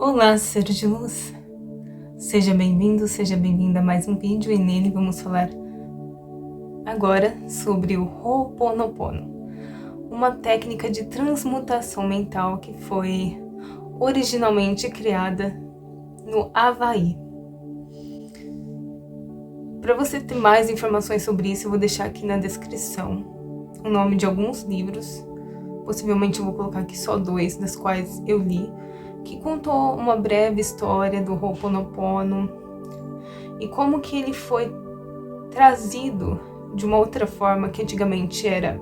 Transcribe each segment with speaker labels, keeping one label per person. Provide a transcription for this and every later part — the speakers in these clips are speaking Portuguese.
Speaker 1: Olá, ser de luz! Seja bem-vindo, seja bem-vinda a mais um vídeo e nele vamos falar agora sobre o Ho'oponopono, uma técnica de transmutação mental que foi originalmente criada no Havaí. Para você ter mais informações sobre isso, eu vou deixar aqui na descrição o nome de alguns livros, possivelmente eu vou colocar aqui só 2, das quais eu li, que contou uma breve história do Ho'oponopono e como que ele foi trazido de uma outra forma que antigamente era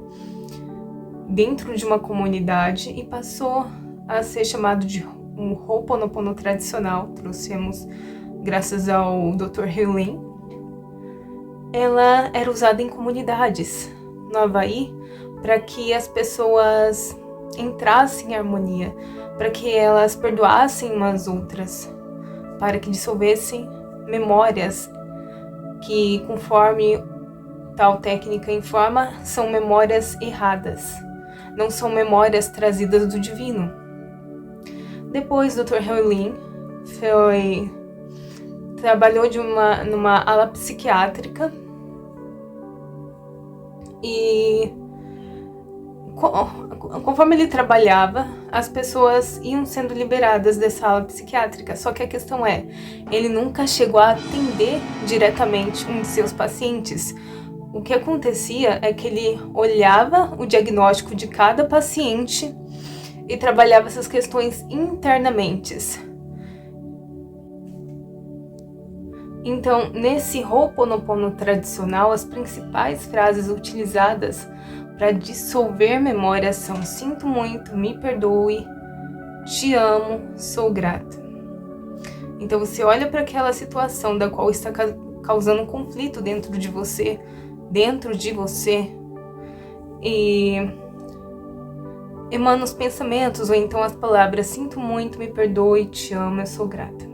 Speaker 1: dentro de uma comunidade e passou a ser chamado de um Ho'oponopono tradicional. Trouxemos graças ao Dr. Heui Len. Ela era usada em comunidades no Havaí para que as pessoas entrassem em harmonia, para que elas perdoassem umas outras, para que dissolvessem memórias que, conforme tal técnica informa, são memórias erradas, não são memórias trazidas do divino. Depois, Dr. Heui Len trabalhou numa ala psiquiátrica e conforme ele trabalhava, as pessoas iam sendo liberadas dessa ala psiquiátrica. Só que a questão é, ele nunca chegou a atender diretamente um de seus pacientes. O que acontecia é que ele olhava o diagnóstico de cada paciente e trabalhava essas questões internamente. Então, nesse Ho'oponopono tradicional, as principais frases utilizadas para dissolver memórias são: sinto muito, me perdoe, te amo, sou grata. Então você olha para aquela situação da qual está causando conflito dentro de você, e emana os pensamentos ou então as palavras: sinto muito, me perdoe, te amo, eu sou grata.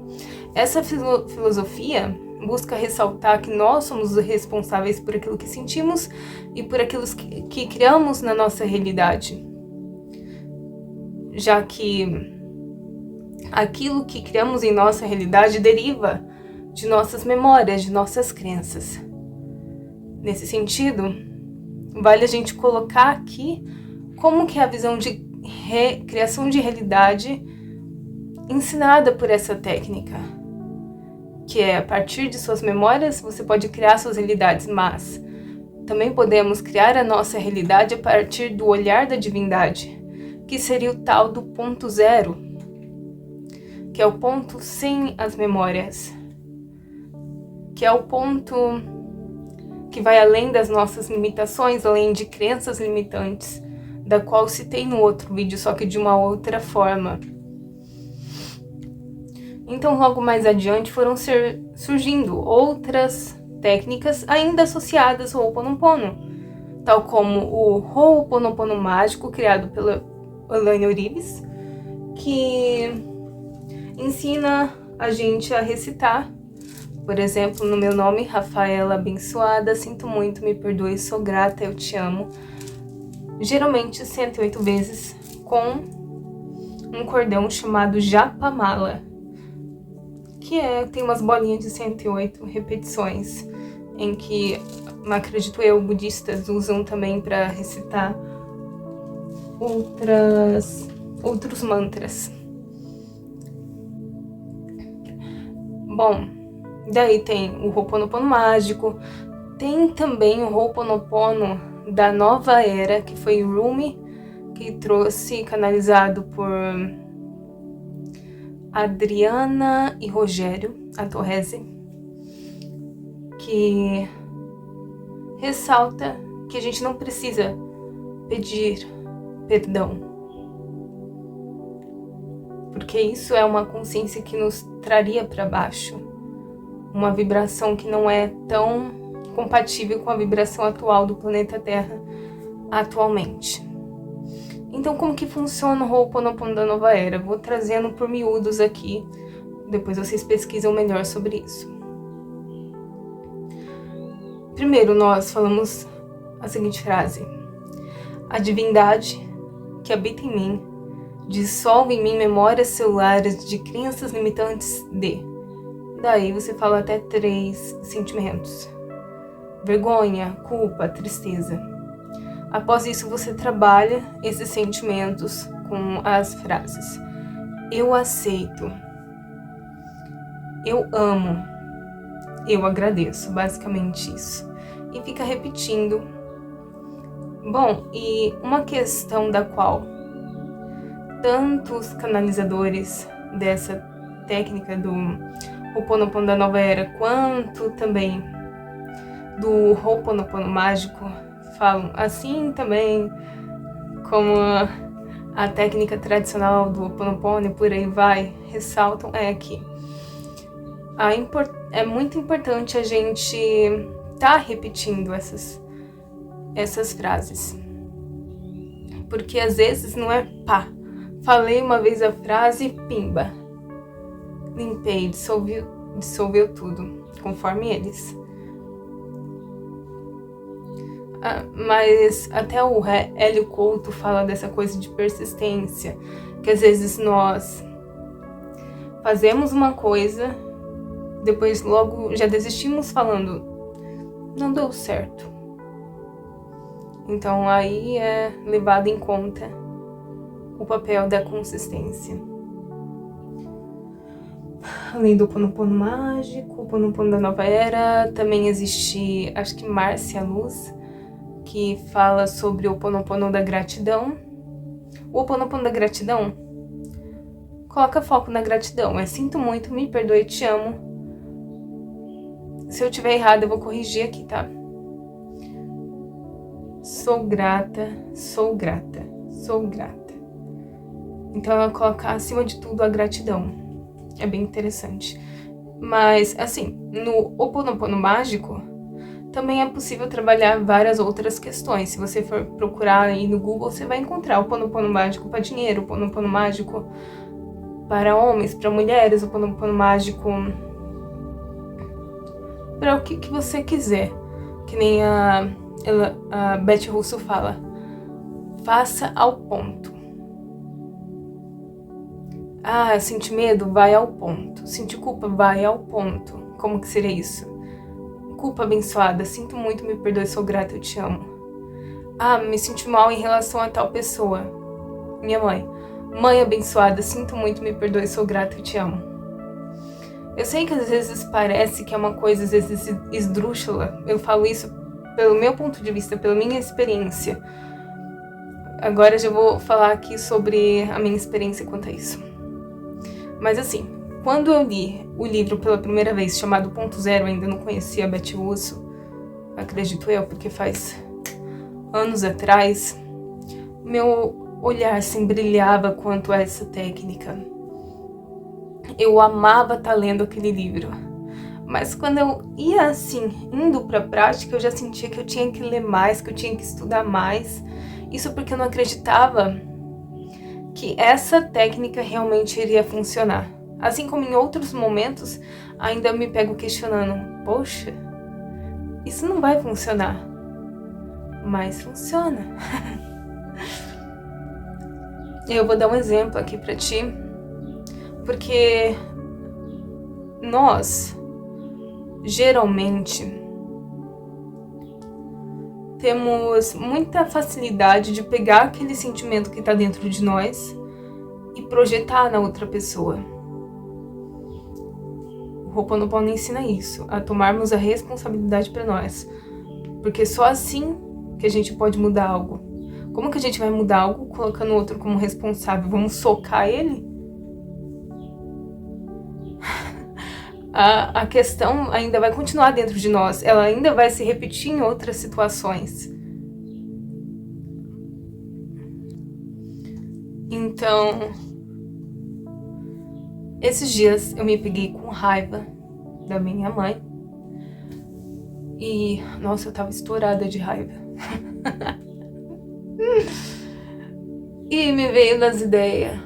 Speaker 1: Essa filosofia busca ressaltar que nós somos os responsáveis por aquilo que sentimos e por aquilo que criamos na nossa realidade, já que aquilo que criamos em nossa realidade deriva de nossas memórias, de nossas crenças. Nesse sentido, vale a gente colocar aqui como que é a visão de criação de realidade ensinada por essa técnica, que é, a partir de suas memórias você pode criar suas realidades, mas também podemos criar a nossa realidade a partir do olhar da divindade, que seria o tal do ponto zero, que é o ponto sem as memórias, que é o ponto que vai além das nossas limitações, além de crenças limitantes, da qual citei no outro vídeo, só que de uma outra forma. Então, logo mais adiante, foram surgindo outras técnicas ainda associadas ao Ho'oponopono, tal como o Ho'oponopono mágico, criado pela Elaine Orives, que ensina a gente a recitar, por exemplo, no meu nome, Rafaela Abençoada, sinto muito, me perdoe, sou grata, eu te amo, geralmente 108 vezes, com um cordão chamado Japamala, que tem umas bolinhas de 108 repetições, em que, acredito eu, budistas usam também para recitar outros mantras. Bom, daí tem o Ho'oponopono mágico, tem também o Ho'oponopono da nova era, que foi Rumi, que trouxe, canalizado por Adriana e Rogério Atorrese, que ressalta que a gente não precisa pedir perdão, porque isso é uma consciência que nos traria para baixo, uma vibração que não é tão compatível com a vibração atual do planeta Terra atualmente. Então, como que funciona o Ho'oponopono da nova era? Vou trazendo por miúdos aqui, depois vocês pesquisam melhor sobre isso. Primeiro, nós falamos a seguinte frase: a divindade que habita em mim Dissolve em mim memórias celulares de crenças limitantes de. Daí você fala até 3 sentimentos: vergonha, culpa, tristeza. Após isso, você trabalha esses sentimentos com as frases: eu aceito, eu amo, eu agradeço, basicamente isso. E fica repetindo. Bom, e uma questão da qual tantos canalizadores dessa técnica do Ho'oponopono da Nova Era, quanto também do Ho'oponopono mágico, falam, assim também como a técnica tradicional do Ho'oponopono e por aí vai, ressaltam, é que é muito importante a gente tá repetindo essas frases. Porque às vezes não é pá, falei uma vez a frase e pimba, limpei, dissolveu tudo, conforme eles. Mas até o Hélio Couto fala dessa coisa de persistência, que às vezes nós fazemos uma coisa, depois logo já desistimos falando, não deu certo. Então aí é levado em conta o papel da consistência. Além do Ho'oponopono mágico, o Ho'oponopono da Nova Era, também existe, acho que Márcia Luz, que fala sobre o Ho'oponopono da gratidão. O Ho'oponopono da gratidão coloca foco na gratidão. Sinto muito, me perdoe, te amo. Se eu tiver errado, eu vou corrigir aqui, tá? Sou grata, sou grata, sou grata. Então ela coloca acima de tudo a gratidão. É bem interessante. Mas, assim, no Ho'oponopono mágico, também é possível trabalhar várias outras questões. Se você for procurar aí no Google, você vai encontrar o Ho'oponopono mágico para dinheiro, o Ho'oponopono mágico para homens, para mulheres, o Ho'oponopono mágico para o que você quiser. Que nem a Beth Russo fala, faça ao ponto. Senti medo? Vai ao ponto. Senti culpa? Vai ao ponto. Como que seria isso? Culpa abençoada, sinto muito, me perdoe, sou grata, eu te amo. Me senti mal em relação a tal pessoa. Minha mãe. Mãe abençoada, sinto muito, me perdoe, sou grata, eu te amo. Eu sei que às vezes parece que é uma coisa, às vezes, esdrúxula. Eu falo isso pelo meu ponto de vista, pela minha experiência. Agora eu já vou falar aqui sobre a minha experiência quanto a isso. Mas assim, quando eu li o livro pela primeira vez, chamado Ponto Zero, ainda não conhecia a Beth Russo, acredito eu, porque faz anos atrás, meu olhar assim brilhava quanto a essa técnica. Eu amava estar lendo aquele livro. Mas quando eu ia assim, indo pra prática, eu já sentia que eu tinha que ler mais, que eu tinha que estudar mais. Isso porque eu não acreditava que essa técnica realmente iria funcionar. Assim como em outros momentos, ainda me pego questionando, poxa, isso não vai funcionar. Mas funciona. Eu vou dar um exemplo aqui pra ti, porque nós, geralmente, temos muita facilidade de pegar aquele sentimento que tá dentro de nós e projetar na outra pessoa. O Ho'oponopono ensina isso, a tomarmos a responsabilidade para nós. Porque só assim que a gente pode mudar algo. Como que a gente vai mudar algo colocando o outro como responsável? Vamos socar ele? A questão ainda vai continuar dentro de nós. Ela ainda vai se repetir em outras situações. Então, esses dias eu me peguei com raiva da minha mãe. E, nossa, eu tava estourada de raiva. E me veio nas ideias.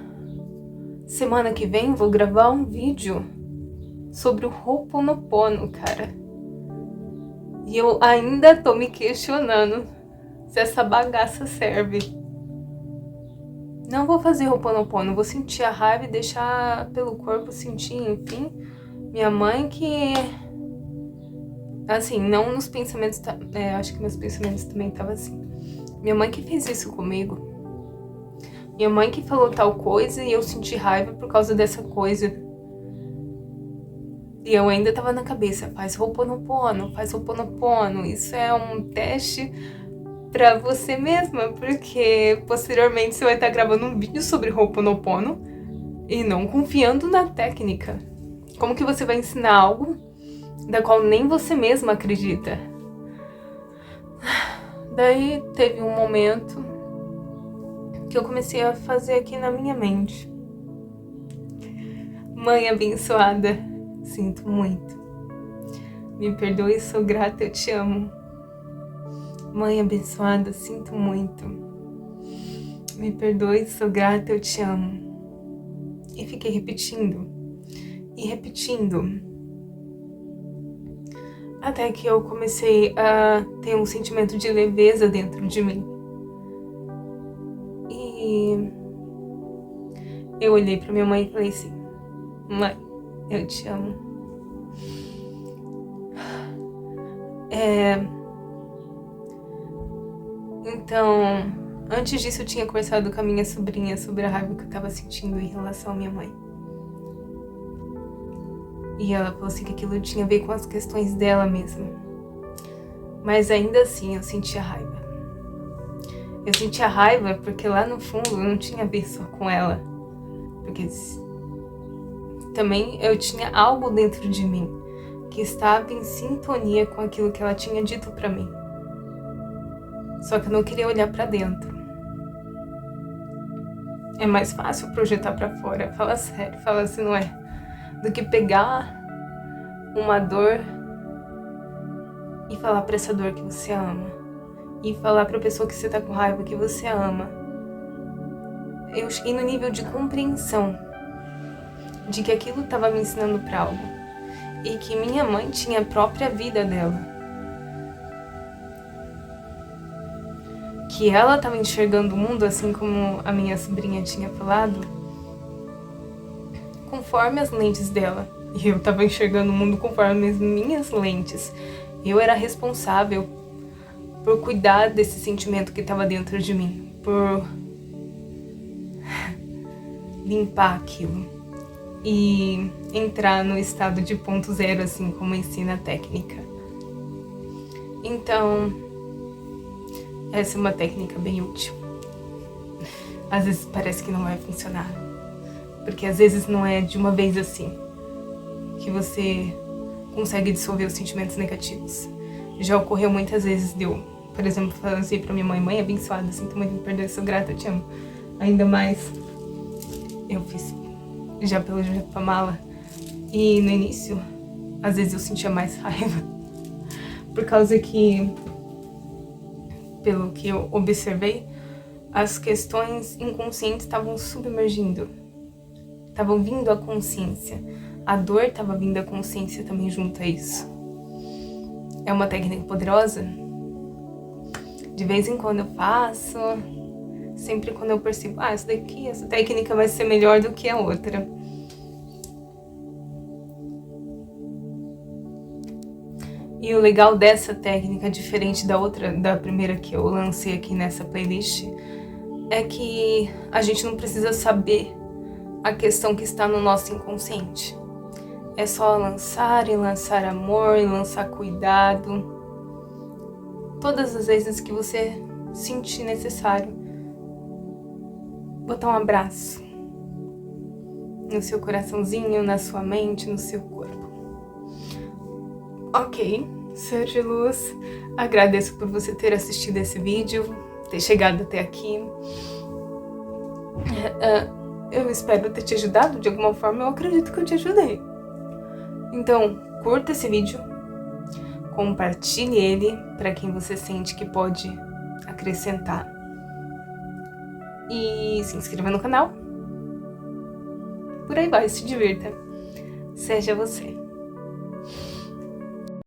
Speaker 1: Semana que vem vou gravar um vídeo sobre o Ho'oponopono, cara. E eu ainda tô me questionando se essa bagaça serve. Não vou fazer Ho'oponopono, vou sentir a raiva e deixar pelo corpo sentir, enfim. Minha mãe que... Assim, não nos pensamentos... acho que meus pensamentos também estavam assim. Minha mãe que fez isso comigo. Minha mãe que falou tal coisa e eu senti raiva por causa dessa coisa. E eu ainda tava na cabeça, faz Ho'oponopono, faz Ho'oponopono. Isso é um teste pra você mesma, porque posteriormente você vai estar gravando um vídeo sobre Ho'oponopono e não confiando na técnica. Como que você vai ensinar algo da qual nem você mesma acredita? Daí teve um momento que eu comecei a fazer aqui na minha mente. Mãe abençoada, sinto muito. Me perdoe, sou grata, eu te amo. Mãe abençoada, sinto muito. Me perdoe, sou grata, eu te amo. E fiquei repetindo. E repetindo. Até que eu comecei a ter um sentimento de leveza dentro de mim. E eu olhei pra minha mãe e falei assim: mãe, eu te amo. Então, antes disso eu tinha conversado com a minha sobrinha sobre a raiva que eu tava sentindo em relação à minha mãe. E ela falou assim que aquilo tinha a ver com as questões dela mesma. Mas ainda assim eu sentia raiva. Eu sentia raiva porque lá no fundo não tinha a ver só com ela. Porque também eu tinha algo dentro de mim que estava em sintonia com aquilo que ela tinha dito pra mim. Só que eu não queria olhar pra dentro. É mais fácil projetar pra fora, fala sério, fala assim, não é? Do que pegar uma dor e falar pra essa dor que você ama. E falar pra pessoa que você tá com raiva que você ama. Eu cheguei no nível de compreensão de que aquilo tava me ensinando pra algo. E que minha mãe tinha a própria vida dela. Que ela tava enxergando o mundo, assim como a minha sobrinha tinha falado, conforme as lentes dela. E eu tava enxergando o mundo conforme as minhas lentes. Eu era responsável por cuidar desse sentimento que tava dentro de mim. Por limpar aquilo. E entrar no estado de ponto zero, assim como ensina a técnica. Então, essa é uma técnica bem útil. Às vezes parece que não vai funcionar. Porque às vezes não é de uma vez assim que você consegue dissolver os sentimentos negativos. Já ocorreu muitas vezes de eu, por exemplo, falar assim pra minha mãe: mãe abençoada, sinto muito, me perdoe, sou grata, eu te amo. Ainda mais, eu fiz já pelo Japamala. E no início, às vezes eu sentia mais raiva. Por causa que, pelo que eu observei, as questões inconscientes estavam submergindo. Estavam vindo à consciência. A dor estava vindo à consciência também junto a isso. É uma técnica poderosa. De vez em quando eu faço. Sempre quando eu percebo, essa técnica vai ser melhor do que a outra. E o legal dessa técnica, diferente da primeira que eu lancei aqui nessa playlist, é que a gente não precisa saber a questão que está no nosso inconsciente. É só lançar e lançar amor e lançar cuidado. Todas as vezes que você sentir necessário. Botar um abraço no seu coraçãozinho, na sua mente, no seu corpo. Ok, ser de luz, agradeço por você ter assistido esse vídeo, ter chegado até aqui. Eu espero ter te ajudado de alguma forma, eu acredito que eu te ajudei. Então, curta esse vídeo, compartilhe ele para quem você sente que pode acrescentar. E se inscreva no canal. Por aí vai, se divirta. Seja você.